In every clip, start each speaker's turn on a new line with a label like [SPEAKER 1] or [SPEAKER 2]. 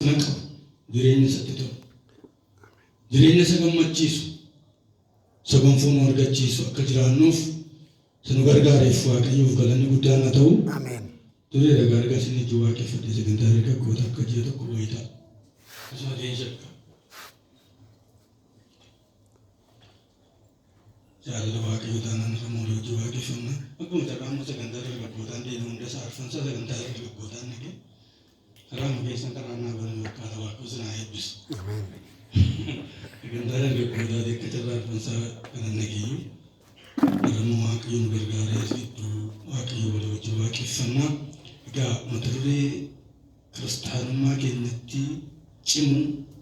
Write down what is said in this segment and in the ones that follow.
[SPEAKER 1] Naqo jireenya isaatti jireenya isa gammachiisu saganfoon argachiisu akka jiraannuuf sanu gargaareef Waaqayyoof galanni guddaan haa ta'u.
[SPEAKER 2] Ameen.
[SPEAKER 1] Turee dhagaa argaa isin ijji waaqeffate sagantaa dargaggoota akka ji'a tokko wayitaa akkasuma deemsa akka jaalala Waaqayyoo taanaan irra moorii hojii waaqeffannaa akkuma taphaama sagantaa dargaggootaan deemu hunda isaa arfansa sagantaa dargaggootaan nage karaa mukeessan karaa naa banuu fakkaata Waaqayyoo sinaa eebbisu. Sagantaa dargaggootaa akka carraa arfansaa kanan nageeyyu garuu Waaqayyoo nu gargaaree asitti Waaqayyoo walii hojii waaqeffannaa. Egaa mata duree kiristaanummaa keenyatti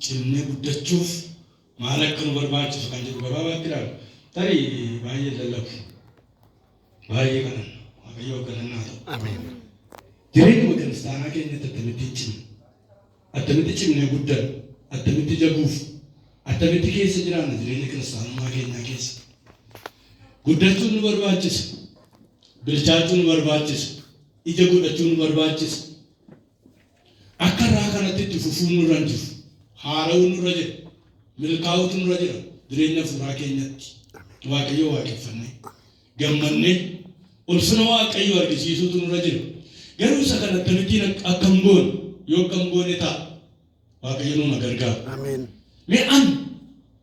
[SPEAKER 1] cimnee guddachuuf maal akka nu barbaachisu kan jedhu gabaabaatti ilaalu. Tarii baay'ee lallabu. Baay'ee kanan Waaqayyoo galannaa ta'u.
[SPEAKER 2] Ameen.
[SPEAKER 1] Jireenyuma kiristaanaa keenyatti attamitti cimnee guddannu, attamitti jabuuf, attamitti keessa jiraanna jireenya kiristaanummaa keenyaa keessa. Guddachuun nu barbaachisa. Bilchaachuun nu barbaachisa. Ija godhachuun nu barbaachisa. Akka irraa kanatti itti fufuun nurra hin jiru. Haara'uun nurra jira. Milkaa'uutu nurra jira. Jireenya fuuraa keenyatti. Waaqayyoo waaqeffannee gammannee ulfina Waaqayyoo argisiisuutu nurra jira. Garuu isa kana akkamittiin akka hin goone yoo akka hin goone ta'a Waaqayyo nu gargaara.
[SPEAKER 2] Ameen.
[SPEAKER 1] Mee an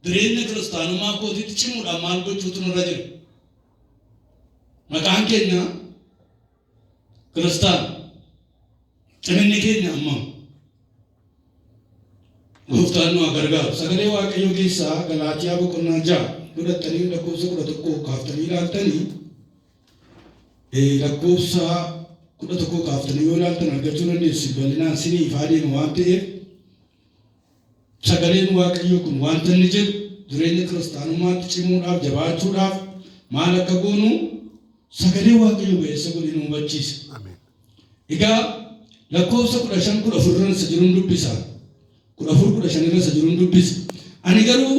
[SPEAKER 1] jireenya kiristaanummaa kootiitti cimuudhaan maal gochuutu nurra jira? Maqaan keenya Kristaan ciminni keenya ammam Gooftaan nu gargaaru. Sagalee Waaqayyoo keessaa Galaatiyaa boqonnaa 6 fudhattanii lakkoofsa 11 kaaftanii ilaaltanii lakkoofsa 11 kaaftanii yoo ilaaltan argachuu dandeessu. Bal'inaan isinii ifaa deema waan ta'eef sagaleen Waaqayyoo kun wanta inni jedhu jireenya kiristaanummaatti cimuudhaaf jabaachuudhaaf maal akka goonu sagalee Waaqayyoo beessa godhee nu hubachiisa. Egaa lakkoofsa 15 irra jiruun dubbisa. 14 irra jiruun dubbisa. Ani garuu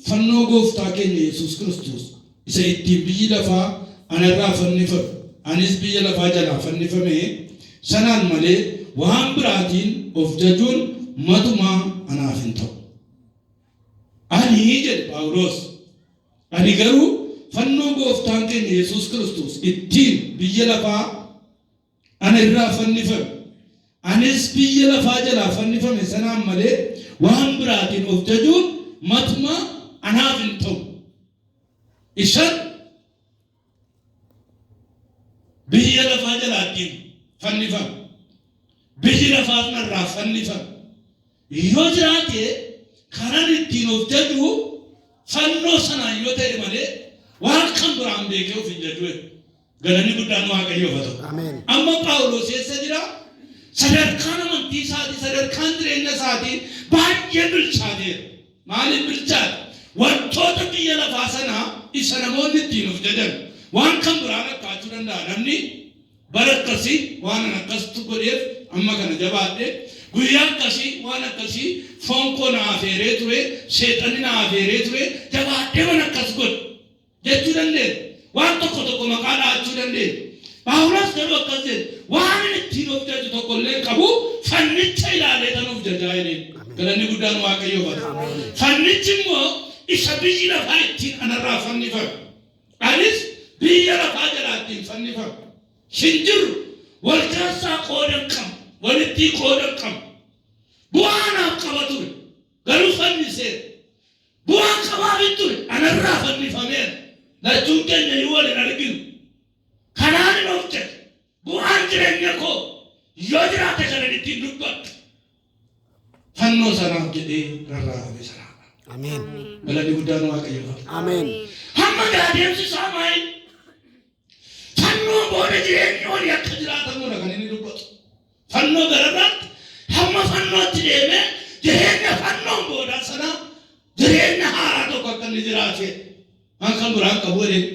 [SPEAKER 1] fannoo Gooftaa keenya Yesuus Kiristoos isa ittiin biyyi lafaa anarraa fannifame anis biyya lafaa jalaa fannifame sanaan malee waan biraatiin of jajuun matumaa anaaf hin ta'u. Ani jedhe Phaawulos ani garuu fannoo Gooftaan keenya Yesuus Kiristoos ittiin biyya lafaa anarraa fannifame anis biyya lafaa jalaa fannifame sanaan malee waan biraatiin of jajuun matumaa anaaf hin ta'u. Isan biyya lafaa jalaatiin fannifame biyyi lafaas narraa fannifame yoo jiraate kanan ittiin of jaju fannoo sanaan yoo ta'e malee waan kan biraan beekee of hin jaju. Galanni guddaan Waaqayyoof haa ta'u. Amma Phaawulos eessa jira? Sadarkaan amantii isaatii sadarkaan jireenya isaatii baay'ee bilchaateera. Maaliif bilchaate? Wantoota biyya lafaa sanaa isa namoonni ittiin of jajan waan kan biraan akkaachuu danda'a. Namni bara akkasii waan akkasitti godheef amma kana jabaadhee guyyaa akkasii waan akkasii foon koo na afeeree ture seexanni na afeeree ture jabaadhee waan akkas godhe jechuu dandeenya. Waan tokko maqaa dhaachuu dandeenya. Phaawulos garuu akkas jedhe waan ittiin of jaju tokkollee qabu fannicha ilaalee tan of jajaa jedhee. Galanni guddaan Waaqayyoof haa ta'u. Fannichi immoo isa biyyi lafaa ittiin anarraa fannifame. Anis biyya lafaa jalaa ittiin fannifame. Hin jiru wal keessaa qoodan qabu. Walitti qoodan qabu. Bu'aa naaf qaba ture. Garuu fanniseera. Bu'aa qabaaf hin ture. Anarraa fannifameera. Lachuun keenya yoo waliin arginu. Kanaan hin of jedhe. Bu'aan jireenya koo yoo jiraate kanan ittiin dubbadhu. Fannoo sanaaf jedhee rarraafame sanaadha.
[SPEAKER 2] Ameen.
[SPEAKER 1] Galanni guddaan Waaqayyoof.
[SPEAKER 2] Ameen.
[SPEAKER 1] Hamma adeemsi isaa maali? Fannoo booda jireenyi olii akka jiraatamuudha kan inni dubbatu. Fannoo gararraatti hamma fannootti deemee jireenya fannoon booda sana jireenya haaraa tokko akka inni jiraate waan kan biraan qabu jedhee.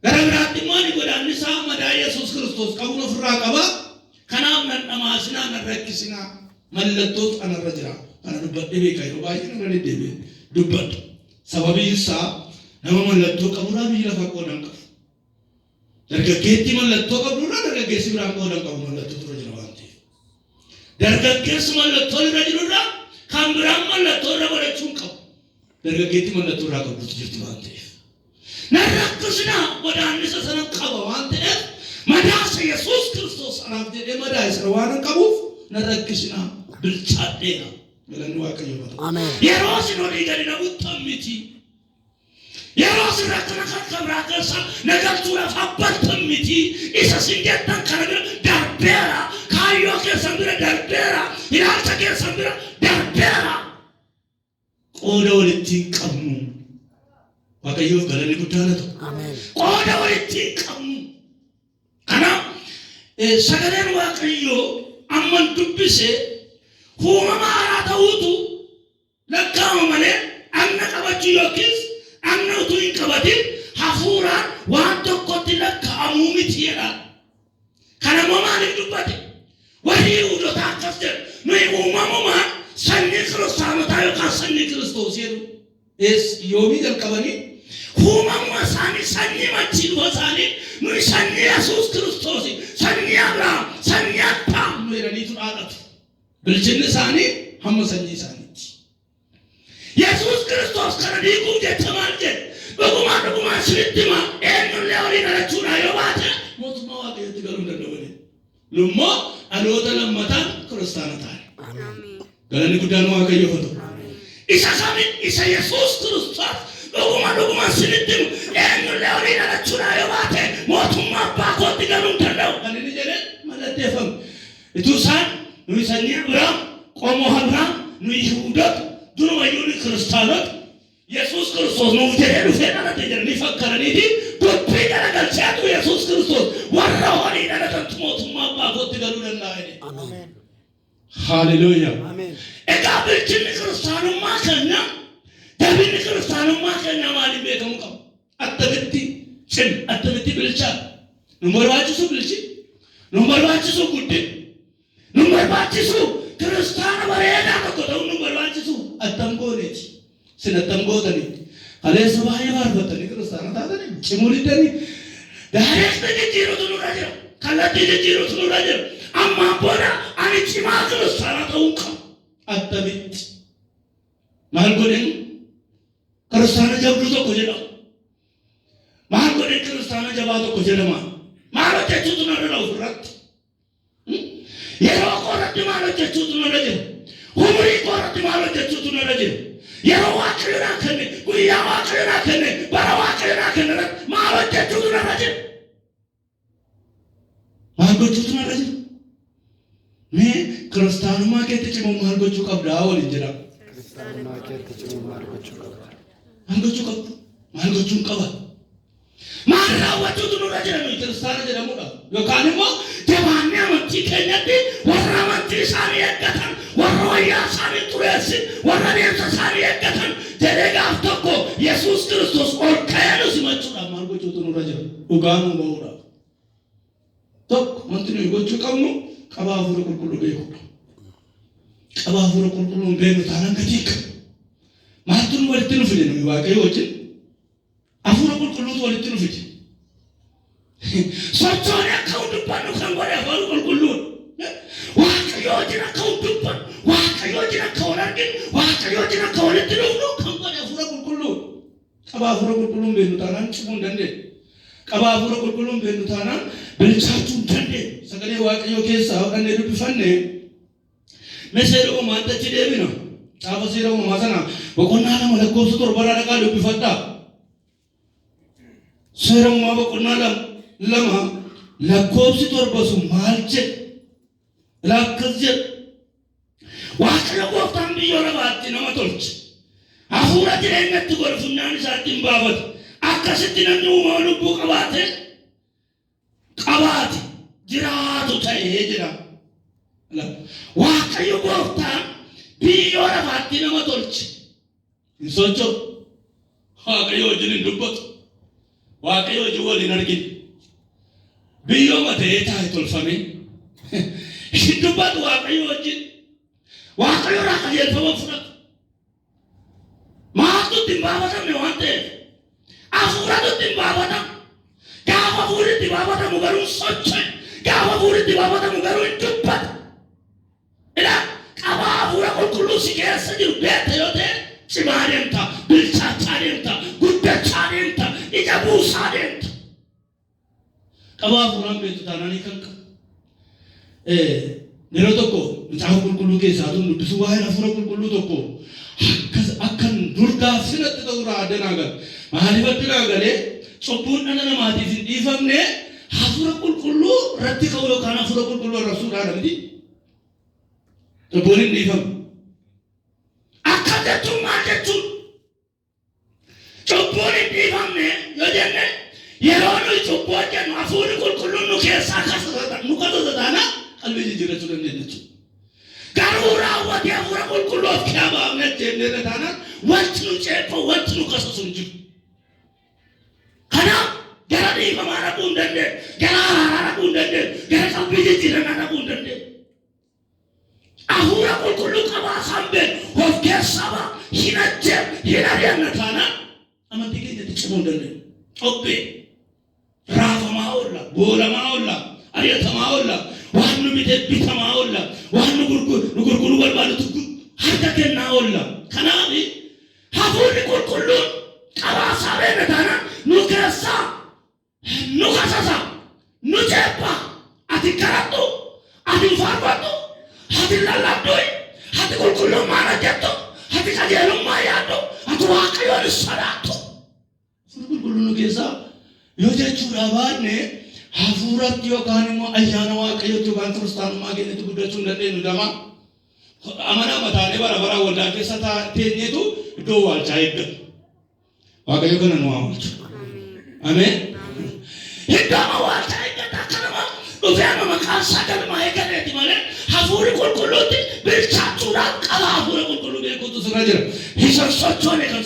[SPEAKER 1] Gara biraatti immoo ni godaanni isaa madaa Yesuus Kiristoos qabuun ofirraa qaba. Kanaaf nan dhamaasinaa nan rakkisinaa. Mallattoota anarra jira. Kana dubbadhee beekaa yeroo baay'ee nama deddeebi'e dubbadhu. Sababiin isaa nama mallattoo qaburraa biyya lafaa qoodan qabu. Dargaggeetti mallattoo qaburraa dargaggeessi biraan qoodan qabu mallattoo tura jira waan ta'eef. dargaggeessi mallattoo irra jirurra kan biraan mallattoo irra godhachuun qabu. Dargaggeetti mallattoo irraa qabdutu jirti waan ta'eef. Nan rakkisina godaannisa sana qaba waan ta'eef madaasa Yesuus Kiristoos anaaf jedhee madaa isa waan qabuuf nan rakkisina bilchaadheera. Galanni Waaqayyoo haa ta'u. Ameen. Yeroo isin olii gadi na buttan miti. Yeroo isin rakkina kan kabraa keessa nagalchuudhaaf abbattan miti. Isa isin jettan kana bira darbeera. Kaayyoo keessan bira darbeera. Ilaalcha keessan bira darbeera. Qooda walitti hin qabnu. Waaqayyoof galanni guddaan haa ta'u. Ameen. Qooda walitti hin qabnu. Kanaaf sagaleen Waaqayyoo amman dubbise uumama haaraa ta'uutu lakkaa'ama malee anna qabachuu yookiis anna utuu hin qabatin hafuuraan waan tokkotti lakkaa'amuu miti jedha. Kana immoo maaliif dubbate? Warri Yihuudootaa akkas jedhu nuyi uumamumaan sanyii kiristaanotaa yookaan sanyii Kiristoos jedhu. Yoomii jalqabanii uumamuma isaanii sanyii machiidhuma isaanii nuyi sanyii Yesuus Kiristoos sanyii Abrahaam sanyii Abbaam nu jedhaniitu dhaadhatu. Bilchinni isaanii hamma sanyii isaaniiti. Yesuus Kiristoos kana diiguuf jecha maal jedhe? Dhugumaan isinitti himaa eenyullee waliin dhalachuudhaan yoo baate mootummaa Waaqayyootti galuu hin danda'u. Lummoo dhaloota lammataan kiristaana ta'an. Galanni guddaan Waaqayyoof haa ta'u. Isa kamiin isa Yesuus Kiristoos dhugumaan isinitti himaa eenyullee waliin dhalachuudhaan yoo baate mootummaa Abbaa kootti galuu hin danda'u. Kan inni jedhee mallatteeffamu. Ituu isaan nuyi sanyii Abrahaam qomoo Abrahaam nuyi Yihuudoota durumayyuu ni kiristaanota Yesuus Kiristoos nuuf jedhee dhufee dhalate jedhanii fakkaataniiti dubbii garagalchaatu Yesuus Kiristoos warra horii dhalatan mootummaa Abbaa kootti galuu danda'a. Ameen. Haaleluyyaa. Ameen. Egaa bilchinni kiristaanummaa keenya dabinni kiristaanummaa keenya maaliin beekamuu qaba? Attamitti bilchaa nu barbaachisu bilchi nu barbaachisu guddina nu barbaachisu kiristaana bareedaa tokko ta'uu nu barbaachisu attam gooneeti. Sin attam gootaniiti. Kaleessa baay'ee faarfattanii kiristaana taatanii cimuu diddanii daareessa jijjiirutu nurra jira. Kallattii jijjiirutu nurra jira. Ammaan booda ani cimaa kiristaana ta'uu qaba. Attamitti maal godhin kiristaana jabduu tokko jedhama. Maal godhin kiristaana jabaa tokko jedhama. Maal hojjechuutu narra dhawu irratti. Yeroo koorratti maal hojjechuutu narra jira. Umurii koorratti maal hojjechuutu narra jira. Yeroo Waaqayyo naa kenne guyyaa Waaqayyo naa kenne bara Waaqayyo naa kenne irratti maal hojjechuutu narra jira. Maal gochuutu narra jira. Mee kiristaanummaa keetti cimuun maal gochuu qabdaa waliin jedha. Kiristaanummaa keetti cimuun maal gochuu qabda. Maal gochuu qabda. Maal gochuun qaba. Maal raawwachuutu nurra jira nuyi kiristaana jedhamudha. Yookaan immoo jabaannee amantii keenyatti warra amantii isaanii eeggatan warra wayyaa isaanii xureessin warra deemsa isaanii eeggatan jedhee gaaf tokko Yesuus Kiristoos ol ka'ee nu simachuudhaaf maal gochuutu nurra jira. Dhugaa nu ba'uudhaaf. Tokko wanti nuyi gochuu qabnu qabaa hafuura qulqulluu beekudha. Qabaa hafuura qulqulluun beeknu taanaan gatii qabu. Maaltu nu walitti nu fide nuyi Waaqayyo wajjin? Hafuura qulqulluutu walitti nu fide. Sochooni akka hundubbannu kan godhe hafuura qulqulluun. Waaqayyo wajjin akka hundubbannu, Waaqayyo wajjin akka wal arginu, Waaqayyo wajjin akka walitti dhufnu kan godhe hafuura qulqulluun. Qabaa hafuura qulqulluun beeknu taanaan cimuu hin dandeenye. Qabaa hafuura qulqulluun beeknu taanaan bilchaachuu hin dandeenye. Sagalee Waaqayyoo keessaa hodhannee dubbifanne seera uumaatti achi deebina. Caafa seera uumamaa sana boqonnaa 2 lakkoofsa 7 dhaqaa dubbifadhaa. Seera uumamaa boqonnaa 2 lakkoofsi 7 sun maal jedha? Lakkas jedha. Waaqayyo gooftaan biyya lafaatti nama tolche. Hafuura jireenyatti godhe funyaan isaatti hin baafatu. Akkasitti namni uumama lubbuu qabaate jiraatu ta'ee jira. Waaqayyo gooftaan biyya lafaatti nama tolche. Hin socho'u. Waaqayyo wajjin hin dubbatu. Waaqayyo wajjin wal hin arginu. Biyyooma ta'ee taa'e tolfame. Hin dubbatu Waaqayyo wajjin. Waaqayyo irraa qajeelfama fudhatu. Maaltu ittiin baafatamne waan ta'eef. Hafuuratu ittiin baafatama. Gaafa hafuurri itti baafatamu garuu socho'e. Gaafa hafuurri itti baafatamu garuu hin dubbatu. sikessa jiru beekta yoo ta'e cimaa deemta, bilchaachaa deemta, guddachaa deemta, ija buusaa deemta. Qabaa hafuuraan beektu taananii kan yeroo tokko macaafa qulqulluu keessaa tun dubbisuu waa'ee hafuura qulqulluu tokko akkan durgaaf sinatti ta'uu raadanaa gal maaliif addunaa galee cubbuun dhala namaatiif hin dhiifamne hafuura qulqulluu irratti ka'u yookaan hafuura qulqulluu arrabsuudhaan miti. Cubbuun hin dhiifamu. Akka jechuun maal jechuun cubbuun hin dhiifamne yoo jenne yeroo nuyi cubbuu hojjennu hafuurri qulqulluun nu keessaa nu kasata taana qalbii jijjiirrachuu dandeenya jechuudha. Garuu raawwatee hafuura qulqulluu of keessaa baafnee jennee taana wanti nu ceebbaa wanti nu kasasu hin jiru. Kanaaf gara dhiifamaa dhaquu hin dandeenye, gara araaraa dhaquu hin dandeenye, gara qalbii jijjiirannaa dhaquu hin dandeenye. Hafuura qulqulluu qabaa hambeen of keessaa baa hin ajjeef hin ari'anna taana amantii keenyatti cimuu hin dandeenye. Obbee raafamaa oolla, boolamaa oolla, ari'atamaa oolla, waan nu bitamaa oolla, waan nu gurguruu barbaadu harka kennaa oolla. Kanaaf hafuurri qulqulluun qabaa saabeen taana nu keessaa nu kasasa, nu ceebbaa, ati kadhadhu, ati faarfadhu, ati lallabdu, ati qulqullummaa hojjettu, ati qajeelummaa yaaddu, ati Waaqayyoon sodaattu. Hafuurri qulqulluun nu keessaa yoo jechuudha baanne hafuuratti yookaan immoo ayyaana Waaqayyootti yookaan kiristaanummaa keenyatti guddachuu hin dandeenyu dama. Amanaa mataanee bara bara waldaa keessa teenyeetu iddoo waalchaa eeggatu. Waaqayyo kana nu waalchu. Ameen. Iddoo waalchaa eeggatu akka nama dhufee maqaan isaa galmaa eeggateeti malee hafuurri qulqulluutti bilchaachuudhaan qaba hafuura qulqulluu beekuutu sirra jira. Isan sochoone kan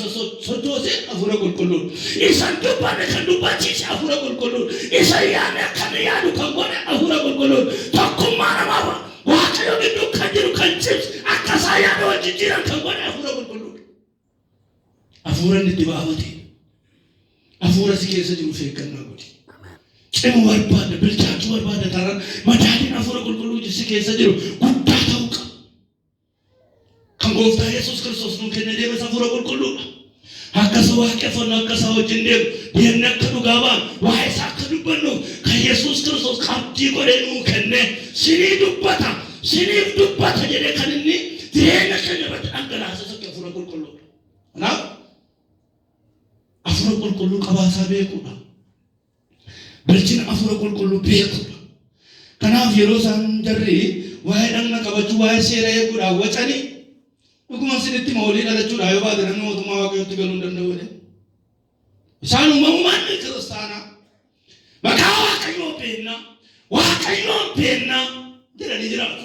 [SPEAKER 1] sochoose hafuura qulqulluu. Isan dubbanne kan dubbachiise hafuura qulqulluu. Isan yaadne kan yaadu kan godhe hafuura qulqulluu. Tokkummaa namaaf Waaqayyo gidduu kan jiru kan cimsu akka isaa yaada wal jijjiiran kan godhe hafuura qulqulluu. Hafuura inni itti baafate. Hafuura si keessa jiru eeggannaa godhi. Cimu barbaada, bilchaachuu barbaada taanaan madaaliin hafuura qulqulluu si keessa jiru guddaa ta'uu qaba. Kan gooftaa Yesuus Kiristoos nu kenne deemes hafuura qulqulluudha. Akkasa waaqeffannu akkasa wajjin deemu deemne akka dhugaa baanu waa'ee isaa akka dubbannuuf kan Yesuus Kiristoos qabdii godhee nuu kenne sinii dubbata jedhee kan inni jireenya keenya irratti dhangalaasa akka hafuura qulqulluudha. Kanaaf hafuura qulqulluu qabaasaa beekuudha. Bilchina hafuura qulqulluu beekuudha. Kanaaf yeroo isaan jarri waa'ee dhagna qabachuu waa'ee seera eeguudhaan wacanii dhuguma sinitti mawlii dhalachuudhaan yoo baate namni mootummaa Waaqayyootti galuu hin danda'u. Isaan uumamumaan kiristaanaa maqaa Waaqayyoo beennaa jedhanii jiraatu.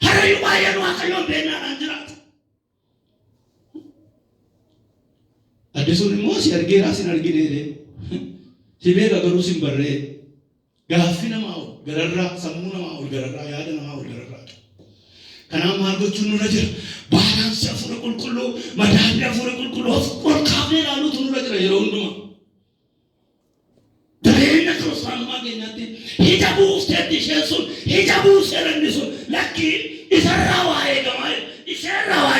[SPEAKER 1] Harayyuu baay'een Waaqayyoo beennaadhaan jiraatu. Addisuun immoo si argeeraa sin argineedhe. Si beeka garuu sin barree. Gaaffii namaa ol gararraa, sammuu namaa ol gararraa, yaada namaa ol gararraa. Kanaaf maal gochuun nurra jira? Baalaansii hafuura qulqulluu, madaalli hafuura qulqulluu ol kaafnee ilaaluutu nurra jira yeroo hundumaa. Jireenya kiristaanummaa keenyatti ija buusteetti isheen sun ija buusee ranni sun lakkii isarraa waa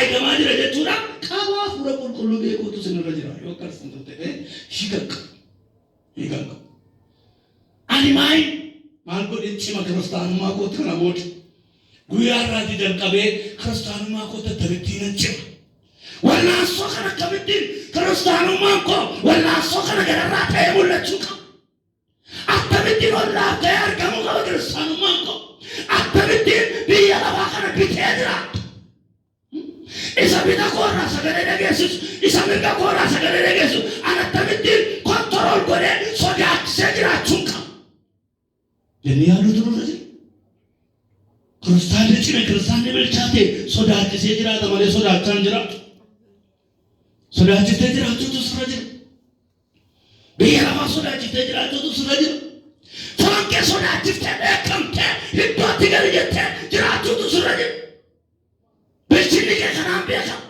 [SPEAKER 1] eegamaa jira jechuudha. Qaba hafuura qulqulluu beekuutu sinirra jira. Yoo akkasiin ta'e hiiqaqa. Ani maal godhe cima kiristaanummaa kootti kana booda. Guyyaa irraatii jalqabee kiristaanummaa koo tattamittiin hin cima. Wallaansoo kana akkamittiin kiristaanummaan koo wallaansoo kana gararraa ta'ee mul'achuu qaba. Akkamittiin ollaa ta'ee argamuu qaba kiristaanummaan koo. Akkamittiin biyya lafaa kana bitee jiraata. Isa bita koorraa sagalee dhageessisu, isa mirga koorraa sagalee dhageessisu, an akkamittiin kontorol godhee sodaachisee jiraachuu qaba. Jennee yaaduutu nurra jira. Kiristaanni cime kiristaanni bilchaate sodaachisee jiraata malee sodaachaan jiraatu. Sodaachistee jiraachuutu sirra jira. Biyya lafaa sodaachistee jiraachuutu sirra jira. Foon kee sodaachiftee beekamtee iddootti gali jettee jiraachuutu sirra jira. Bilchinni kee kanaan beekama.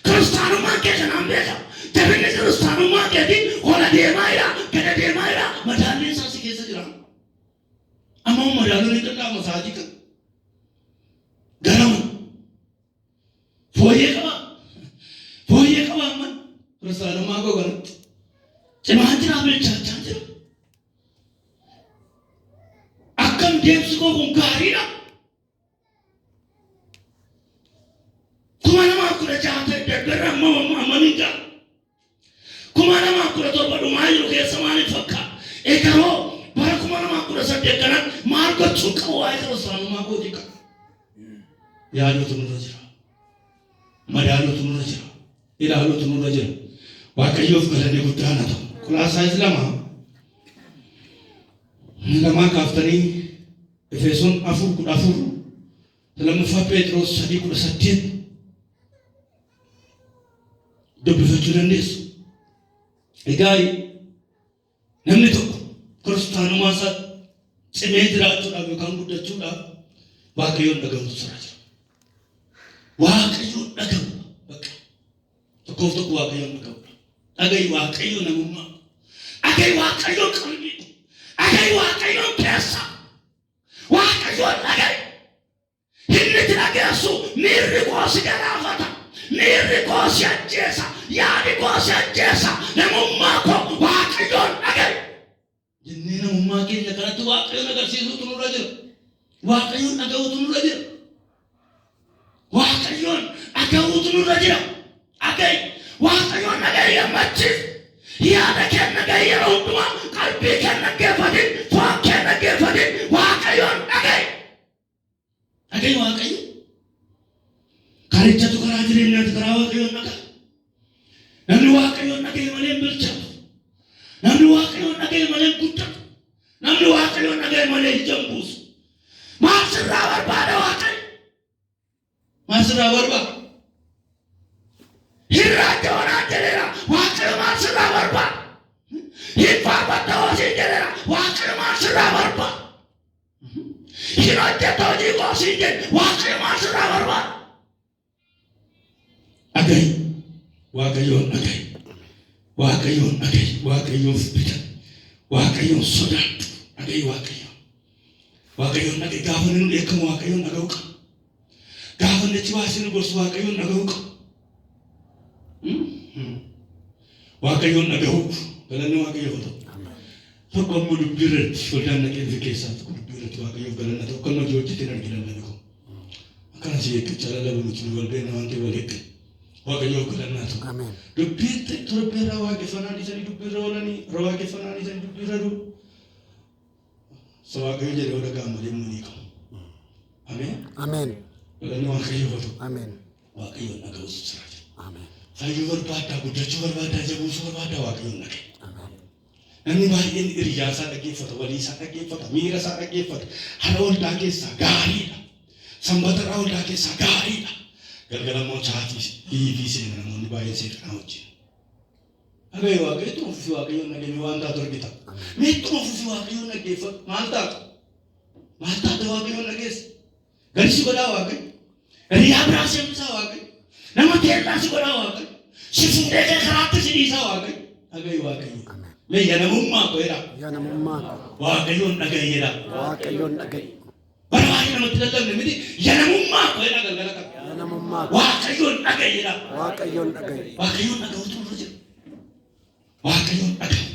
[SPEAKER 1] Kiristaanummaan kee kanaan beekama. Jabinni kiristaanummaa keetiin hola deemaa jira, gada deemaa jira, madaalli isaa si keessa jira. Amma madaaluun hin danda'amu sa'aatii kana. Garama fooyyee qaba amma kiristaanummaa koo kanatti cimaan jira bilchaachaa jira. Akkam deemsi koo kun gaariidha. 2016 deggerra ammanin jira. 2017 dhumaa jiru keessa maaliif fakkaata? Eegaroo bara 2018 kanatti maal gochuu qabu waa'ee kiristaanummaa kootii qaba. Yaaduutu nurra jira. Madaaluutu nurra jira. Ilaaluutu nurra jira. Waaqayyoof galanni guddaan haa ta'u. Kolosaayiis 2 kaaftanii Efesoon 4:14 lammaffaa Phexros 3:18 dubbifachuu dandeessu. Egaa namni tokko kiristaanummaa isaa cimee jiraachuudhaaf yookaan guddachuudhaaf Waaqayyoon dhaga'uutu jira. Waaqayyoon dhaga'u bakka tokkoof tokko Waaqayyoon dhaga'u. Dhaga'i Waaqayyo namummaa. Dhaga'i Waaqayyo qalbii. Dhaga'i Waaqayyo keessa. Waaqayyoon dhaga'i. Inni itti dhageessu miirri koo si galaafata. Miirri koo si ajjeesa. Yaadi koo si ajjeesa. Namummaa koo Waaqayyoon dhaga'i. Jennee namummaa keenya kanatti Waaqayyoon agarsiisuutu nurra jira. Waaqayyoon dhaga'uutu nurra jira. Waaqayyoon dhaga'uutu nurra jira. Dhaga'i. Waaqayyoon dhaga'i gammachiis. Yaada kee dhaga'i yeroo hundumaa qalbii kee dhaggeeffatin foon kee dhaggeeffatin Waaqayyoon dhaga'i. Dhaga'i Waaqayyo. Karichatu karaa jireenyaati karaa Waaqayyoon dhaga'i. Namni Waaqayyoon dhaga'i malee hin bilchaatu. Namni Waaqayyoon dhaga'i malee hin guddatu. Namni Waaqayyoon dhaga'i malee hin jambuusu. Maal sirraa barbaada Waaqayyo? Maal sirraa barbaada? Hirraatti horaa jedheera Waaqayyo maal sirraa barbaada? Hin faarfatta hoosii jedheera Waaqayyo maal sirraa barbaada? Hin hojjetta hojii koosii jedhe Waaqayyo maal sirraa barbaada? Dhaga'i. Waaqayyoon dhaga'i. Waaqayyoon dhaga'i. Waaqayyoof bita. Waaqayyoon sodaadhu. Dhaga'i Waaqayyo. Waaqayyoon dhaga'i. Gaafa inni dheekkamu Waaqayyoon dhaga'uu qaba. Gaafa inni ciwaasinu gorsu Waaqayyoon dhaga'uu qaba. Waaqayyoon dhaga'uu galanni Waaqayyoof ta'u. Tokko immoo dubbii irratti waldaan naqeensa keessaa tokko dubbii irratti Waaqayyoof galanna ta'u kan hojii hojjetin argina namni kun. Akkana si eeggachaa lallaba nuti wal beekna waan ta'e wal eeggan. Waaqayyoof galannaa ta'u. Dubbii torbii irraa waaqeffannaa dhiisanii dubbii irra oolanii irra waaqeffannaa dhiisanii dubbii irra du'u. Waaqayyo jedhee oda gaama deemuu ni qabu. Ameen. Ameen. Galanni Waaqayyoof ta'u. Ameen. Waaqayyoon dhaga'uutu jira. Ameen. Fayyuu barbaadaa guddachuu barbaadaa jabuusuu barbaadaa Waaqayyoon dhaga'i. Namni baay'een hiriyaa isaa dhaggeeffata, walii isaa dhaggeeffata, miira isaa dhaggeeffata. Hara waldaa keessaa gaariidha. Sanbata irraa waldaa keessaa gaariidha. Galgala immoo chaatii fi seena namoonni baay'een seexanaa wajjin. Dhaga'i Waaqayyo ittuma fufii Waaqayyoon dhageenye waan taatu argita. Mee ittuma fufii Waaqayyoon dhaggeeffatu maal taatu? Maal taatu Waaqayyoon dhageessa? Galisi godhaa Waaqayyo. Hiriyaa biraa seenbisaa Waaqayyo. Nama teellaa si godhaa Waaqayyo. Si fuudhee kee karaatti si dhiisaa Waaqayyo. Dhaga'i Waaqayyo. Mee yanamummaa koo jedha. Yanamummaa koo. Waaqayyoon dhaga'i jedha. Waaqayyoon dhaga'i. Bara baay'ee namatti lallabne miti yanamummaa koo jedha galgala kana. Yanamummaa koo. Waaqayyoon dhaga'i jedha. Waaqayyoon dhaga'i. Waaqayyoon dhaga'uutu nurra jira. Waaqayyoon dhaga'u.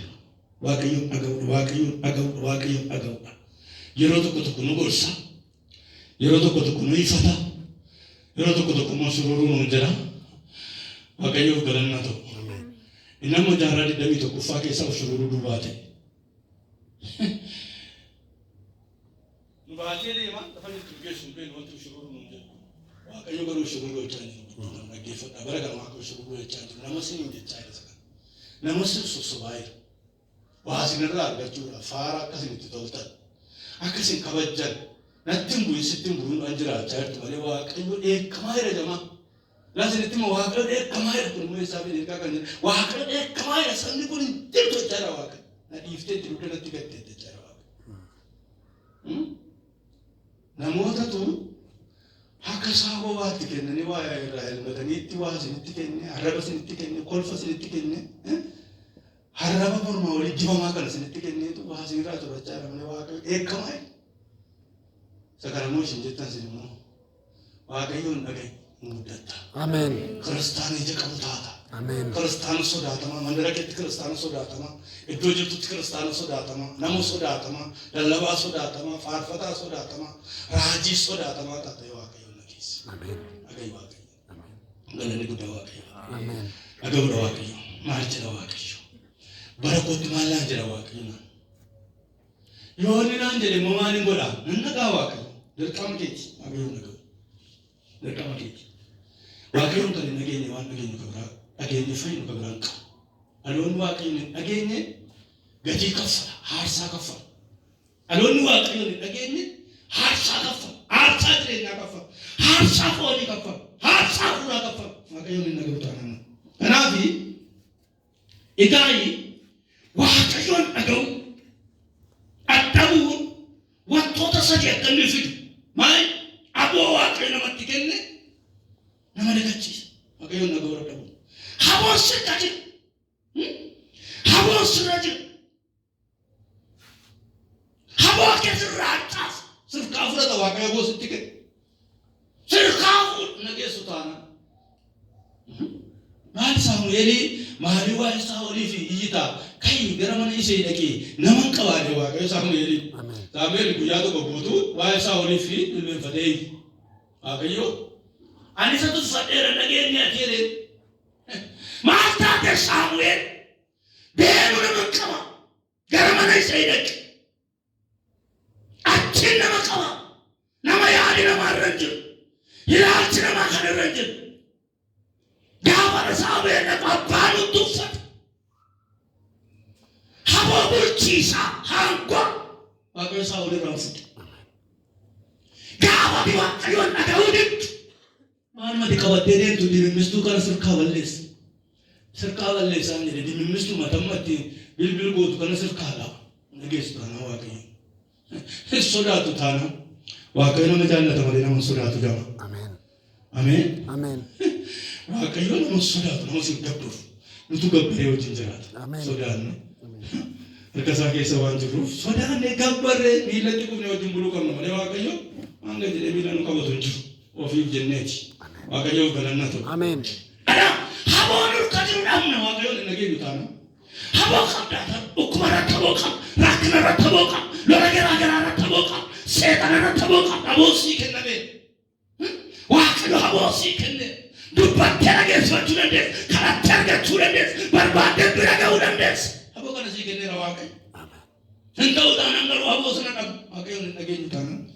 [SPEAKER 1] Waaqayyoon dhaga'u. Waaqayyoon dhaga'u. Waaqayyoon dhaga'u. Yeroo tokko tokko nu gorsa. Yeroo tokko tokko nu ifata. Yeroo tokko tokko immoo sururuu nu jira. Waaqayyoof galannaa ta'u. Inammoo jaarraa 21ffaa keessa of sururuu dubaate. Nu baatee deemaa lafa itti geessu hin beeknu wanti sururuu nu jira. Waaqayyo garuu sururuu jechaa jiru. Dhaggeeffadha. Bara gara Waaqayyo sururuu jechaa jiru. Nama sin hin jechaa jira. Nama sin sossobaa jira. Waa sinirraa argachuudhaaf faara akkasin itti toltan. Akkasin kabajjan. Natti hin bu'in sitti hin bu'in waan jiraachaa jirtu malee Waaqayyo dheekkamaa jira jamaa. Lasin itti immoo Waaqayyo dheekkamaa jira kun immoo isaa fi dheekkaa kan jira. Waaqayyo dheekkamaa jira sabni kun hin jirtu jechaa jira Waaqayyo. Na dhiiftee itti dugda natti gattee jechaa jira Waaqayyo. Namootatu akka isaa bobaatti kennanii waa irraa elmatanii itti waa isinitti kenne, arraba isinitti kenne, kolfa isinitti kenne, harraba mormaa walii dibamaa kana isinitti kenneetu waa isinirraa turachaa jira malee Waaqayyo dheekkamaa jira. Sakaramuu isin jettan sin immoo Waaqayyoon dhaga'i. Mudata.
[SPEAKER 2] አሜን
[SPEAKER 1] ክርስቲያን ይጀቀሙታታ
[SPEAKER 2] አሜን
[SPEAKER 1] ክርስቲያን ሶዳተማ መንደረከት ክርስቲያን ሶዳተማ እዶጅቱት ክርስቲያን ሶዳተማ ነሙ ሶዳተማ ለለባ ሶዳተማ ፋርፈታ ሶዳተማ ራጂ ሶዳተማ ታተዩ ዋቀዩ ነኪስ
[SPEAKER 2] አሜን
[SPEAKER 1] አገይ ዋቀዩ አሜን ገለኒ ጉዳ ዋቀዩ
[SPEAKER 2] አሜን
[SPEAKER 1] አገብረ ዋቀዩ ማርጀለ ዋቀዩ በረኮት ማላንጀ ዋቀዩ yohani nanjele momani ngola nnaga wakayo dirkamketi agayo nago dirkamketi wakayo tani nagenye wan nagenye kabra agenye fayin kabranka alon wakayo agenye gati kafara harsa kafara alon wakayo agenye harsa kafara harsa trena kafara harsa foni kafara harsa fura kafara wakayo nago tanana anabi igai wakayo nago Atabu watota saja kanifidu mai abo wake na matikenne na malekachis akayo na gora tabu habos kaje habos raje habo ke zrata sir kafra da wake abo sitike sir kafu nage sutana mal samueli mali wa sauli fi ijita kai garamana ise dake naman kawade wa kai samueli samueli kuyado ko butu wa sauli fi ilme fadei akayo anisa tu fadera nage ni atire mata de samuel benu naman kawa garamana ise dake achin naman kawa nama yari nama ranjil hilal nama kana ranjil Gawar sahabat nak balu tufat, habo bercisa hangkwa, bagai sahabat ramfut. Gawar diwak ayuan ada udik, mana mati kawat deden tu di mistu kan serkawalis anje di mistu matam mati bil go tu kan serkala, nages tu na wakai. Soda tu thana, wakai nama jangan tamari nama soda tu jama.
[SPEAKER 2] Amen.
[SPEAKER 1] Amen.
[SPEAKER 2] Amen.
[SPEAKER 1] Wakayo na soda na musu gabdo mutu gabbare wajin jarat soda ne rekasa ke sawan juru soda ne gabbare milati ko ne wajin bulu kam ne wakayo anga jere milanu ka wajin juru o fi jannati wakayo gananna to
[SPEAKER 2] amen
[SPEAKER 1] ada habonul kadir amna wakayo ne nage bitana habo khabda ukmara taboka rakna taboka loragera gara taboka setana taboka abosi kennabe wakayo abosi kenne Dupattera che sono giurendes, carattere che giurendes, barbate biraga urendes. Abo kana sike ne rawake. Amen. Senta udana ngalo abo sana kam akayo ne nage nyutana.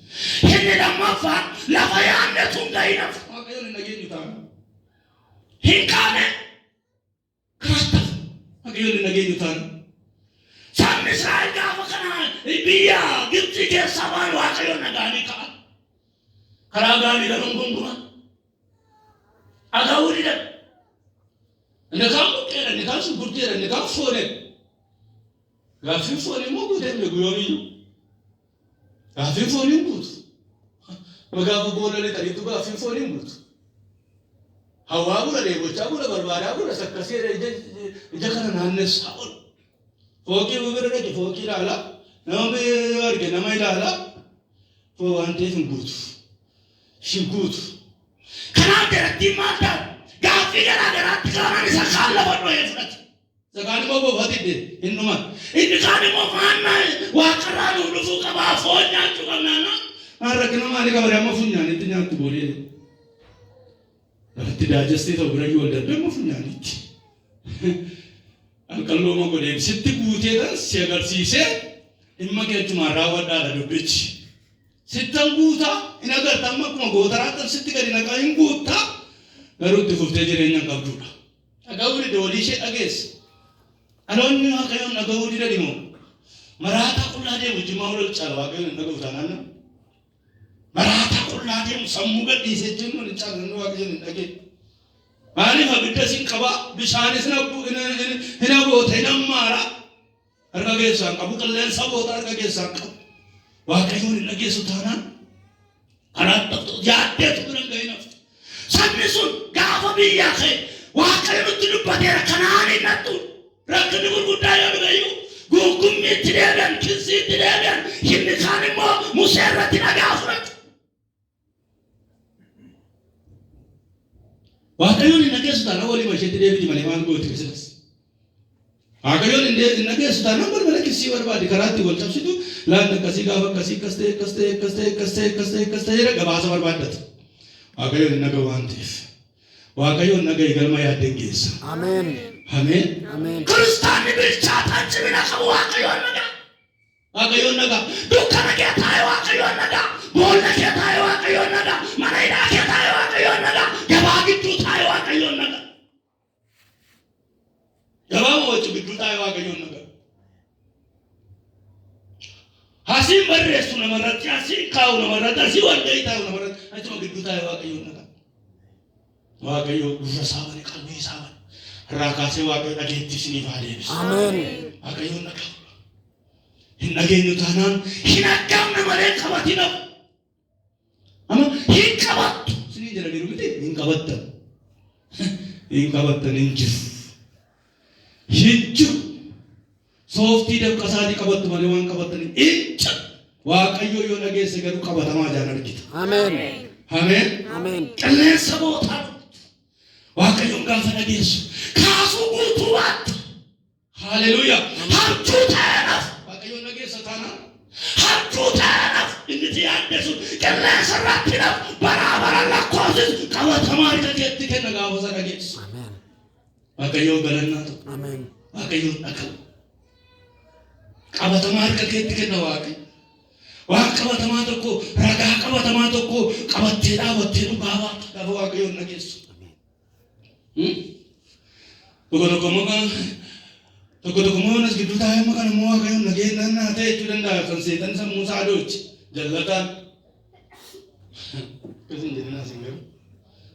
[SPEAKER 1] Henne da mafa la bayane tungaina. Akayo ne nage nyutana. Hinkane. Krasta. Akayo ne nage nyutana. San Israel ka makana ibiya gipti ke saban akayo nagani ka. Karagani da ngunguma. Agawuri da ne ka mutera ne ka su burtera ne ka fore ga fi fore mo gute me goyomi ga fi fore gut ga bu bola le tari tu ga fi fore gut hawa gura le bocha gura barbara gura sakkase je kana nanne saul foki ubere de foki la nambe warge namai la fo ante gut shi gut Kana derati mata, gafi gara tikana ni sakala bano efrat. Sakali mo bhati de innuma. Indikani mo manna wakara nufu kaba fonya chukamana. Arakna mali kabare mo funya ni tinya tu boli. Ti digesti to graju older be mo funya ni. Alkallo mo ko de sitti kute da segar sise imma ke tumara wada da bichi. Sitanguta inagar tamma kuma gotaratan sitti gari na kain guta garutti fufte jirenya kabduda agawri de olishe ages alonni akayon agawri de dimo marata kullade mujmaul chalwa ga nagaw tanana marata kullade musammuga dise jinno ni chalno wa ga nage mani habita sin kaba bishani sna ina bo thainam mara arga san kabu kallen sabo arga san wakayo ni nage sutana karat to jaate to rangaina Samsun gafa biya khe wakayo tulu padera kanani natu rakni gurgudaya gayu gukum mitreban kisi treban hinni khani mo musarratina gafrat Waaqayyoon nageessu taana walii masheetti deebiiti malee waan gooti bisinas. Waaqayyoon nageessu taana balbala kissii barbaade karaatti wal cabsitu laan akkasii gaafa akkasii akkas ta'e gabaasa barbaaddata. Waaqayyoon naga waan ta'eef. Waaqayyoon naga galma yaaddeen geessa.
[SPEAKER 2] Ameen.
[SPEAKER 1] Ameen.
[SPEAKER 2] Ameen.
[SPEAKER 1] Kiristaanni bilchaataan cimina qabu Waaqayyoon naga. Waaqayyoon naga. Dukkana kee taa'e Waaqayyoon naga. Boolla kee taa'e Waaqayyoon naga. Mana hidhaa kee taa'e Waaqayyoon naga. Gabaa gidduu taa'e Waaqayyoon naga. Gabaa moo'achu gidduu taa'e Waaqayyoon naga. Hasiin barreessu namarratti, hasiin kaa'u namarratti, hasiin walgahii taa'u namarratti, achuma gidduu taa'e Waaqayyoon naga. Waaqayyo gurra isaa bane, qalbii isaa bane. Irraa kaasee Waaqayyo dhageettii isiniif haa deebisu.
[SPEAKER 2] Ameen.
[SPEAKER 1] Waaqayyoon naga. Hin dhageenyu taanaan hin aggaamne malee qabatin hafu. Amma hin qabattu. Isinii jira jiru miti hin qabattan. Hin qabattan hin jiru. Hin jiru. Sooftii dabqasaatii qabattu malee waan qabattan hin jiru. Waaqayyo yoo dhageesse garuu qabatamaa jaan argita.
[SPEAKER 2] Ameen.
[SPEAKER 1] Ameen.
[SPEAKER 2] Ameen.
[SPEAKER 1] Qilleensa bootaa Waaqayyoon gaafa dhageessu kaasuu guutuu waatta. Haleluuyaa. Harjuu ta'eedhaaf. Waaqayyoon dhageessa taanaan harjuu ta'eedhaaf inni si yaaddeessu qilleensa irrattiidhaaf baraa baraan lakkoofsisu qabatamaa harka keetti kenna gaafa isa dhageessu.
[SPEAKER 2] Ameen.
[SPEAKER 1] Waaqayyoon galannaa ta'u.
[SPEAKER 2] Ameen.
[SPEAKER 1] Waaqayyoon dhagahu. Qabatamaa harka keetti kenna Waaqayyo. Waan qabatamaa tokko ragaa qabatamaa tokko qabattee dhaabattee dhugaa baata gaafa Waaqayyoon dhageessu. Tokko tokko nas gidduu taa'ee maqaan immoo Waaqayyoon nageenyaan naa ta'e jechuu danda'a kan seetan sammuu isaa doochi jallataan. Akkasiin jennaan siin garuu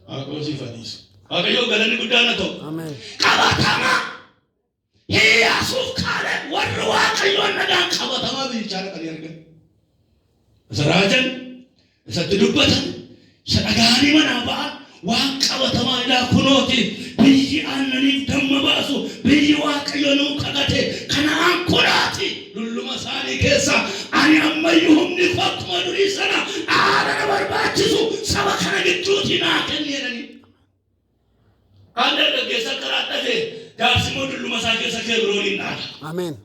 [SPEAKER 1] Waaqayyoo siif adiisu. Waaqayyoo galanni guddaan haa ta'u.
[SPEAKER 2] Ameen.
[SPEAKER 1] Qabatamaa Iyyaasuuf kaale warri Waaqayyoon nagaan qabatamaa bilchaadha kan argan. Isa raajan isatti dubbatan isa dhagaanii manaa ba'an waan qabatamaa ilaa kunooti biyyi aannaniif damma baasu biyyi Waaqayyo nuu kakate kanaan kunaati lulluma isaanii keessa ani ammayyuu humni akkuma durii sana aara na barbaachisu saba kana gidduuti naa kenni jedhanii. Kan dargaggeessa karaa dhafe jaarsi immoo lulluma isaa keessa Kebroon hin dhaala.
[SPEAKER 2] Ameen.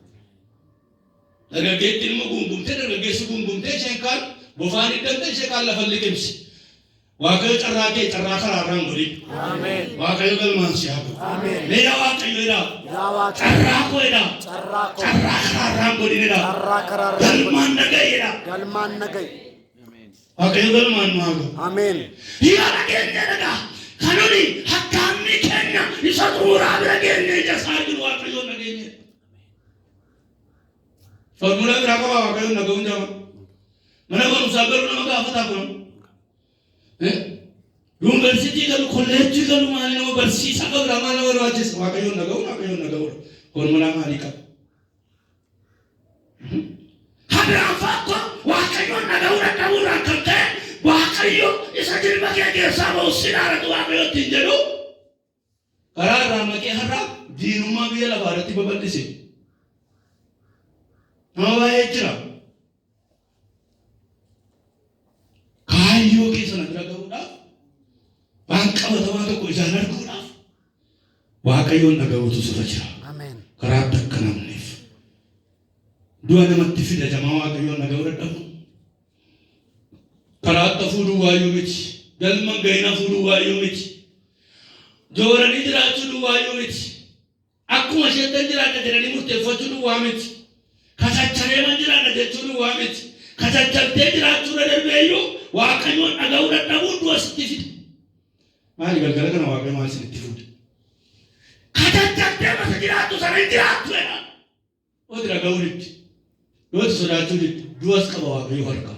[SPEAKER 1] Dargaggeettiin immoo dargaggeessi guungumtee isheen kaan bofaan hiddamte ishee kaan lafa liqimsi. Waaqayyo carraa kee carraa karaarraan godhi.
[SPEAKER 2] Ameen.
[SPEAKER 1] Waaqayyo galmaan si haa godhu.
[SPEAKER 2] Ameen.
[SPEAKER 1] Meeshaa Waaqayyo jedhaa.
[SPEAKER 2] Yaa Waaqayyo.
[SPEAKER 1] Carraa koo jedhaa.
[SPEAKER 2] Carraa koo.
[SPEAKER 1] Carraa karaarraan godhi jedhaa.
[SPEAKER 2] Carraa karaarraan
[SPEAKER 1] Galmaan nagaye jedhaa.
[SPEAKER 2] Galmaan nagaye.
[SPEAKER 1] Waaqayyo galmaan nu haa godhu.
[SPEAKER 2] Ameen.
[SPEAKER 1] Yaa dhageenya dhagaa. Kanuni hakkaanni keenya isa xumuraa bira geenye ija isaa jiru Waaqayyo nageenya. Formulaa biraa qaba Waaqayyo naga'uun jama. Mana barumsaa garuu nama gaafataa kun. Yuunivarsiitii galu kolleejjii galu maali nama barsiisaa qabudha maal nama barbaachisa Waaqayyoon naga'uudha. Formulaa maalii qaba? Habiraan faakko Waaqayyoon naga'uudha dhabuudhaan kan ta'e Waaqayyo isa jilba kee keessaa ba'u sinaaratu Waaqayyootti hin jedhu. Karaa irraa maqee har'aa diinummaa biyya lafaa irratti babal'ise. Nama baay'ee jira. Kaayyoo keessa na bira ga'uudhaaf waan qabatamaa tokko ijaan arguudhaaf Waaqayyoon dhaga'uutu sirra jira.
[SPEAKER 2] Ameen.
[SPEAKER 1] Karaa adda akka namneef du'a namatti fida jamaa Waaqayyoon dhaga'uu dadhabu. Karaa adda fuudhuu waayyuu miti. Galma gahina fuudhuu waayyuu miti. Jooranii jiraachuu duwwaayyuu miti. Akkuma isheettan jiraadha jedhanii murteeffachuu duwwaa miti. Kachachareeman jiraadha jechuu duwwaa miti. Kachachaltee jiraachuu dadhabdeeyyuu Waaqayyoon dhaga'uu dadhabuun du'a sitti fida. Maali galgala kana Waaqayyo maal sitti fuudha? Kachachaltee masa jiraattu sana hin jiraattu jedha. Ooti dhaga'uu diddi. Yooti sodaachuu diddi. Du'as qaba Waaqayyo harka.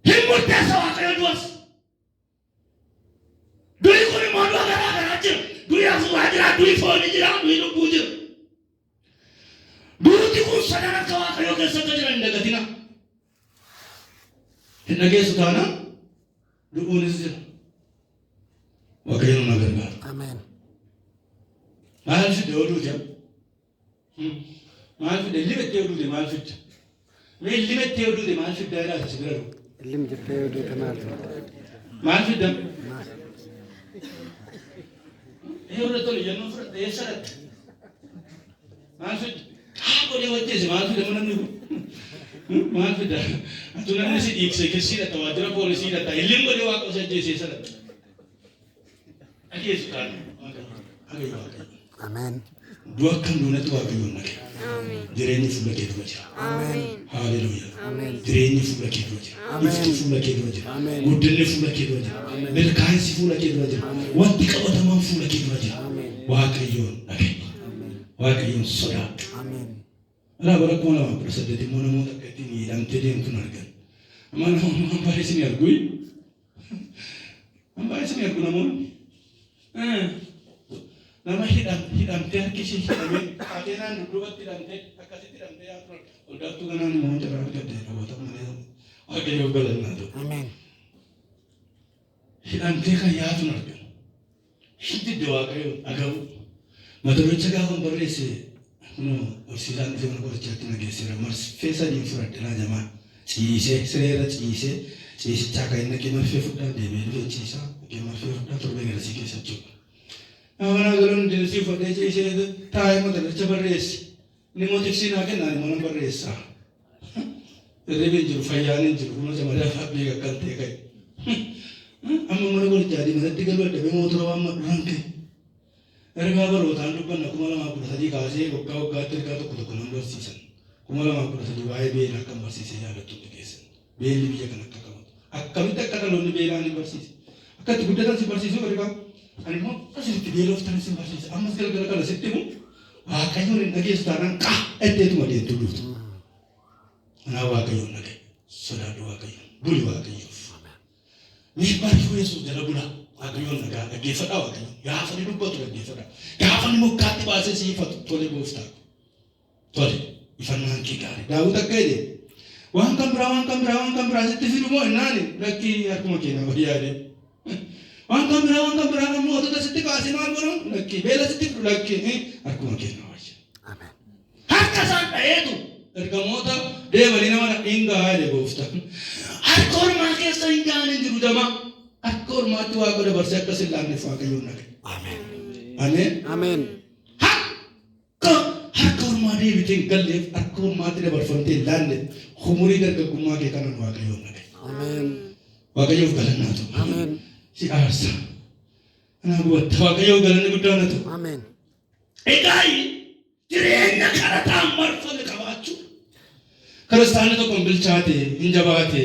[SPEAKER 1] Hin murteessa Waaqayyo du'as. Dui kun immoo du'a garaa garaa jira. Dui hafuuraa jira, dui foonii jira, dui lubbuu jira. Duuti kun sadan akka Waaqayyoo keessatti jira hin dagatina. Hin dhageessu taanaan du'uunis jira. Waaqayyo nu gargaara.
[SPEAKER 2] Ameen.
[SPEAKER 1] Maal fide oduu jam? Maal fide limettee oduu de maal fide? Mee limettee oduu de maal fide jedhaa si bira dhufu?
[SPEAKER 2] Lim jettee oduu maal fide?
[SPEAKER 1] Maal fide? Ora tole jenno fudhadhe eessarratti. Maal fidda? Qaamolee wajjin maal fidda mana nuyi? Maal fidda? Atu namni si dhiigse kirsiidha waajjira poolisiidha ta'a. Illeen godhee waaqa isa ajjeese eessarratti. Akeessu taa'an. Waaqayyo waaqayyo.
[SPEAKER 2] Amen.
[SPEAKER 1] Du'a kan duunatti waaqayyoon naqe. Jireenyi fuula kee dura jira.
[SPEAKER 2] Amen.
[SPEAKER 1] Haaleluyyaa. Jireenyi fuula kee dura jira.
[SPEAKER 2] Amen.
[SPEAKER 1] Ifti fuula kee dura jira.
[SPEAKER 2] Amen.
[SPEAKER 1] Guddinni fuula kee dura jira. Milkaa'insi fuula kee dura jira. Wanti qabatamaan fuula kee dura jira. Waaqayyoon naqe. Waaqayyoon sodaadhu.
[SPEAKER 2] Amen.
[SPEAKER 1] Alaa bara 2018 immoo namoota akka ittiin hidhamtee deemtu argan. Amma namoonni hambaa isin argui. Hambaa isin argu namoonni. Nama hidhamtee harki ishee hidhamee ateenaan dudduubatti hidhamtee akkasitti hidhamtee yaa turan oldaattuu kanaan immoo jala argattee dhaabata malee waaqayyoof galannaa ta'u.
[SPEAKER 2] Amen.
[SPEAKER 1] Hidhamtee kan yaatu argan. Hiddi waaqayyoo dhagahu. Mata duricha gaafa barreesse horsiisaan dhufee mana qorichaatti nageessira marfee sadiin fudhadhe naa jamaa ciisee sireera ciisichaa kan inni dhaqee marfee fudhaa deebi'ee dhufee ciisaa dhaqee marfee fudhaa torbee garasii keessa jechuudha. Mana galon dinsi fudhee ciisee taa'ee mata duricha barreesse inni mootiksii naa kennaan immoo nan barreessa. Irree jiru fayyaan hin jiru kuma jamadaa fa'aa kan ta'e ka'e. Amma mana qorichaa diimatatti galuu addabee mootora waan maduraan ka'e. Ergaa barootaan dubbanna 2013 kaasee waggaatti ergaa tokko nan barsiisan. 2013 waa'ee beelaa kan barsiisee yaadattoonni keessan. Beelli biyya kan akka qabatu. Akkamitti akka dhaloonni beelaan ni barsiise. Akka itti guddatan si barsiisuu ergaa. Ani immoo akkasitti beeloftan si barsiisa. Ammas galgala kana sitti immoo waaqayyoon hin dhageessu taanaan qaa etteetuma deemtuu dhuftu. Kanaaf waaqayyoon dhagaye. Sodaadhu waaqayyoon. Buli waaqayyoof. Miibbarfuu Yesuus jala bulaa. Waaqayyoon nagaa dhaggeeffadhaa waaqayyoon. Gaafa ni dubbatu dhaggeeffadhaa. Gaafa ni mokkaatti baasee siifatu tole gooftaa. Tole ifannaan kee gaarii. Daawit akka jedhe waan kan biraa sitti fidu moo innaani lakkii harkuma keenyaa wal yaade. Waan kan biraa kan mootota sitti kaasee maal godhamu lakkii beela sitti fidu lakkii harkuma keenyaa wal yaade.
[SPEAKER 2] Amen.
[SPEAKER 1] Harka isaan dhaheetu ergamoota deemanii nama dhingaa jedhe gooftaa. Harka ormaa keessa hin gaane hin jiru jamaa. Akka ormaatti waaqa dabarsee akka sillaanneef waaqayyoon naqe.
[SPEAKER 2] Amen.
[SPEAKER 1] Amen.
[SPEAKER 2] Amen.
[SPEAKER 1] Harka ormaa deebitee hin galleef akka ormaatti dabarfamtee hin laanneef umurii dargaggummaa kee kanan waaqayyoon naqe.
[SPEAKER 2] Amen.
[SPEAKER 1] Waaqayyoof galannaa ta'u.
[SPEAKER 2] Amen.
[SPEAKER 1] Si aarsa. Kanaaf hubatta waaqayyoof galanni guddaan haa ta'u.
[SPEAKER 2] Amen.
[SPEAKER 1] Egaa jireenya karataan marfame qabaachuu. Kiristaanni tokko hin bilchaate hin jabaate.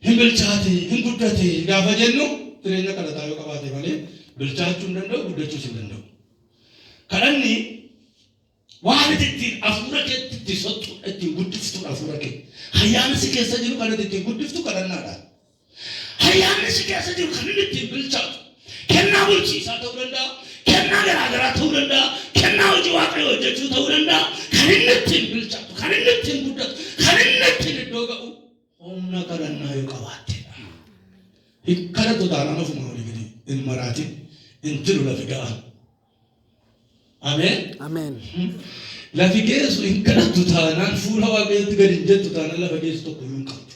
[SPEAKER 1] Hin bilchaate hin guddate gaafa jennu jireenya kadhataa yoo qabaate malee bilchaachuu hin danda'u guddachuus hin danda'u. Kadhanni waan ittiin hafuura keetti itti sottu ittiin guddiftu hafuura kee. Ayyaanni si keessa jiru kan ittiin guddiftu kadhannaadhaan. Ayyaanni si keessa jiru kan inni ittiin bilchaatu. Kennaa bulchiisaa ta'uu danda'a. Kennaa garaagaraa ta'uu danda'a. Kennaa hojii waaqayyoo hojjechuu ta'uu danda'a. Kan inni ittiin bilchaatu, kan inni ittiin guddatu, kan inni ittiin iddoo ga'u. Humna kadhannaa yoo qabaatte. Kadhatu taanaan ofuma olii gadi hin maraatin hin jiru lafi ga'an. Ameen.
[SPEAKER 2] Amen.
[SPEAKER 1] Lafi geessu hin kadhatu taanaan fuula waaqayyootti gadi hin jettu taanaan lafa geessu tokko hin qabdu.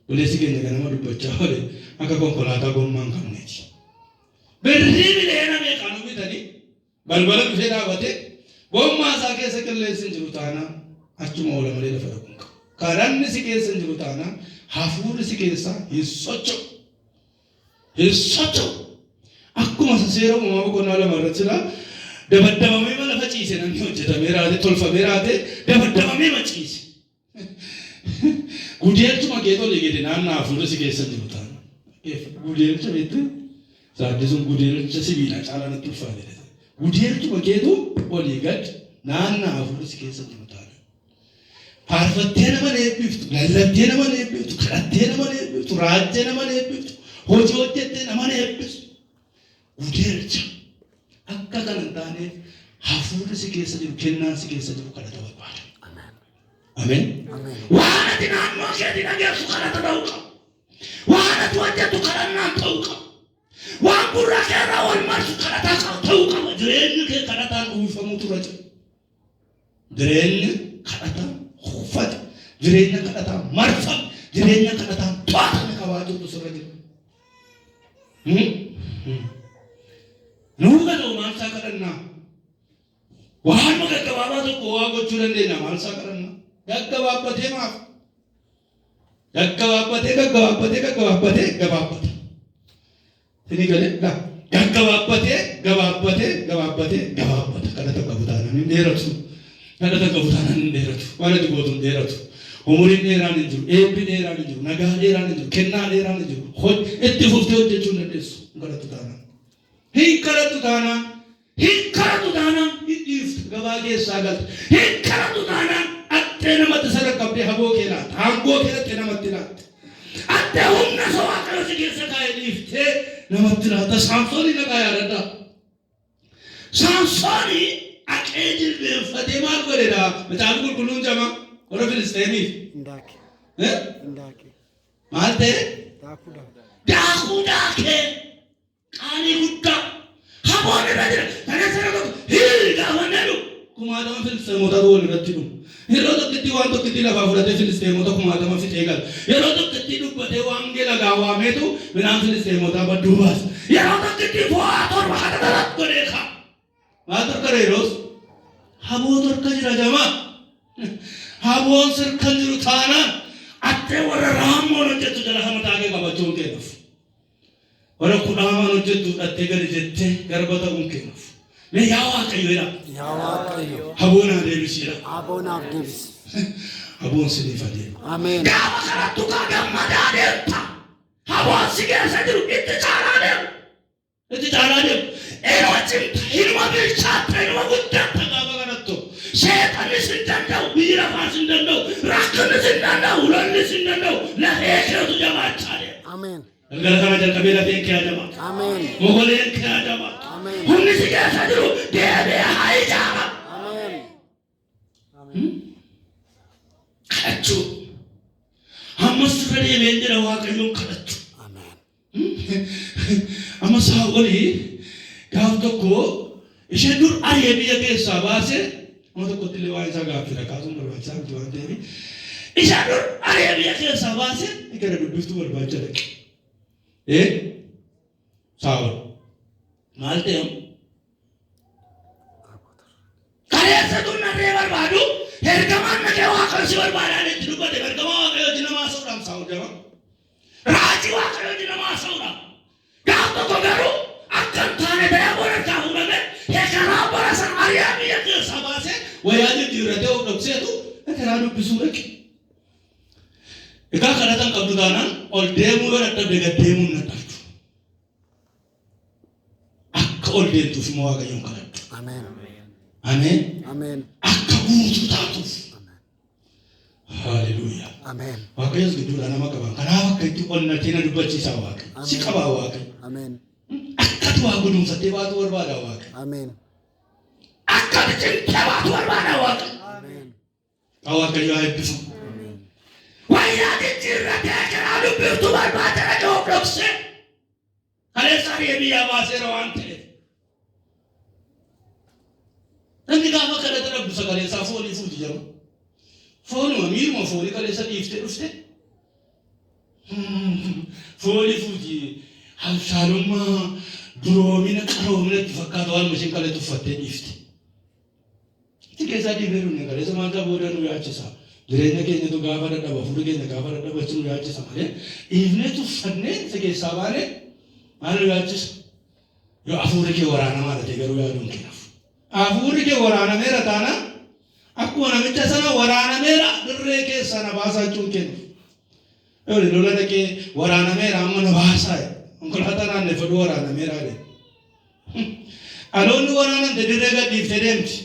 [SPEAKER 1] Buleessi keenya ganama dubbachaa oole akka konkolaataa gommaa hin qabneeti. Birrii bileena meeqaanu bitanii balbala dhufee dhaabate gommaa isaa keessa qilleensi hin jiru taanaan achuma oola malee lafa dhaqu hin qabu. Kadhanni si keessa hin jiru taanaan hafuurri si keessa hin socho'u. Hin socho'u. Akkuma seera uumamaa boqonnaa 2 irratti jira dabaddabamee mana faciise namni hojjetamee raate tolfamee raate dabaddabamee maciise. Gudeelchuma kee tolee gede naannaa hafuurri si keessa hin jiru taanaan. Gudeelcha beektu saaddi sun gudeelcha sibiila caalaa natti ulfaate. Gudeelchuma keetu olii gad naannaa hafuurri si keessa hin jiru taanaan. Faarfattee nama eebbiftu, lallabdee nama eebbiftu, kadhattee nama eebbiftu, raajjee nama eebbiftu, hojii hojjettee nama eebbiftu. Gudeelcha akka kan hin taaneef hafuurri si keessa jiru, kennaan si keessa jiru kadhata barbaada. Ameen. Waan ati naannoo keetii dhageessu kadhata ta'uu qaba. Waan ati hojjettu kadhannaan ta'uu qaba. Waan gurra keerraa wal marsu kadhataa ta'uu qaba. Jireenyi kee kadhataan uwwifamuu tura jira. Jireenyi kadhataa uffata. Jireenya kadhataa marfame. Jireenya kadhataa to'atame qabaachuutu sirra jira. Nuuga ta'u maal isaa kadhannaa? Waan gaggabaabaa tokko waa gochuu dandeenya maal isaa kadhannaa? Gaggabaabbatee maaf? Gaggabaabbatee. Tini galee gaggabaabbatee kadhata qabu taanaan hin dheeratu. Waan ati gootu hin dheeratu. Umuriin dheeraan hin jiru, eebbi dheeraan hin jiru, nagaa dheeraan hin jiru, kennaa dheeraan hin jiru. Itti fuftee hojjechuu hin dandeessu. Hin kadhatu taanaan hin dhiiftu gabaa keessaa galtu. Hin kadhatu taanaan attee namatti sadaqqabdee haboo kee laatta. Hangoo keessatti namatti laatta. Attee humna sobaa qalasi keessa kaa'ee dhiiftee namatti laatta. Saamsoonii nagaa yaadadha. Saamsoonii aqee jilbeenfatee maal godheedha? Macaafa qulqulluun jama warra Filisteemiif. Maal ta'e? Daakuu daakee. Qaanii guddaa haboon irra jira. Kana sana tokko gaafanneedhu. Kumaatama Filisteemota wal irratti dhufu. Yeroo tokkotti waan tokkotti lafaa fudhatee Filisteemota kumaatama fixee gala. Yeroo tokkotti dubbatee waan geelagaa waameetu midhaan Filisteemota badduu baasa. Yeroo tokkotti fo'aa torba kana irratti godhee kaa. Maal torka reeroos? Haboo torka jira jamaa. Haboon sirkan jiru taanaan attee warra raammoon hojjetu jala hamataa kee qabachuun kennuuf. Warra kudhaamaan hojjetu dhattee gadi jettee garba ta'uun kennuuf. Mee yaa Waaqayyoodha. Haboon haa deebisiidha. Haboon siniif adeema.
[SPEAKER 2] Ameen.
[SPEAKER 1] Gaafa kanattu kaa gammadaa deemta. Haboon si keessa jiru itti caalaa deemu. Eenuma cimta, ilma bilchaatta, ilma guddatta gaafa kanattu. Seexannis hin danda'u, biyyi lafaas hin danda'u, rakkinnis hin danda'u, lollis hin danda'u. Lafee keetu jabaachaa deema.
[SPEAKER 2] Ameen.
[SPEAKER 1] Galgala kana jalqabee lafeen kee ajabaata.
[SPEAKER 2] Ameen.
[SPEAKER 1] Mogoleen kee ajabaata.
[SPEAKER 2] Ameen.
[SPEAKER 1] Humni si keessa jiru deebi'ee haa ijaara.
[SPEAKER 2] Ameen.
[SPEAKER 1] Kadhachuu. Ammas irra deebi'een jedha Waaqayyoon kadhachuu.
[SPEAKER 2] Ameen.
[SPEAKER 1] Amma Saa'olii gaaf tokko ishee dur ari'ee biyya keessaa baasee nama tokkotti illee waan isaa gaaffii dhaqaasuun barbaachisaa miti waan ta'eef ishee dur ari'ee biyya keessaa baasee gara dubbiftuu barbaacha dhaqe. Saa'ol maal ta'eem? Kaleessa tunnarree barbaadu ergamaan nagee Waaqayyo si barbaadaan itti dubbate ergamaa Waaqayyo wajjin nama haasa'uudhaaf Saa'ol jama. Raajii Waaqayyo wajjin nama haasa'uudhaaf. Gaaf tokko garuu akkan taane ta'ee booda kaa fuudhame karaa bara san ari'aa biyya keessaa baasee wayyaa jijjiirratee of dhokseetu karaa dubbisuu dhaqe. Egaa kadhatan qabdu taanaan ol deemuu yoo dadhabde gad deemuu hin dadhabdu. Akka ol deemtuuf immoo Waaqayyoon kadhadhu. Ameen. Akka guutuu taatuuf. Haalleluuyaa. Waaqayyoos gidduudhaa nama qaba. Kanaaf akka itti onnatee na dubbachiisaa Waaqayyo. Si qabaa Waaqayyo. Akkati waa gudunfattee baatu barbaadaa Waaqayyo. Akkati cimtee baatu barbaadaa Waaqayyo. Waaqayyo haa eebbisu. Wayyaa jijjiirratee karaa dubbiftuu barbaada dhaqee of dhoksee kaleessa ari'ee biyyaa baaseera waan ta'eef. Namni gaafa kadhata dhabdu sagaleessaa foonii fuuti jedhama. Foonuma miiruma foonii kaleessa dhiiftee dhufte. Foonii fuuti habshaalummaa duroomina qaroomina itti fakkaatu waan mashiin kaleessa uffattee dhiifte. Itti keessaa dhiibee dhufne kaleessa maaltu booda nu yaachisaa. Jireenya keenyatu gaafa dadhaba, fuula keenya gaafa dadhabachuu nu yaachisa malee dhiifnee tuffannee isa keessaa baanee maal nu yaachisa? Yoo hafuurri kee waraanamaa ta'e garuu yaaduun kennaaf. Hafuurri kee waraanameera taanaan akkuma namicha sana waraanameera dirree keessa na baasaa jechuun kennu. Yoo lola dhaqee waraanameera amma na baasaa konkolaataa naanneffadhu waraanameera jedhe. Dhaloonni waraanamte dirree gad dhiiftee deemti.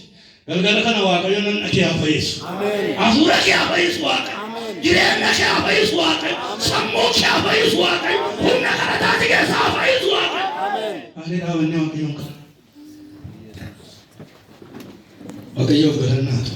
[SPEAKER 1] Galgala kana Waaqayyo nan kee haa fayyisu. Hafuura kee haa fayyisu Waaqayyo. Jireenya kee haa fayyisu Waaqayyo. Sammuu kee haa fayyisu Waaqayyo. Humna kadhataati keessa haa fayyisu Waaqayyo. Haalee dhaabannee Waaqayyoon kadhannaa. Waaqayyoof galannaa.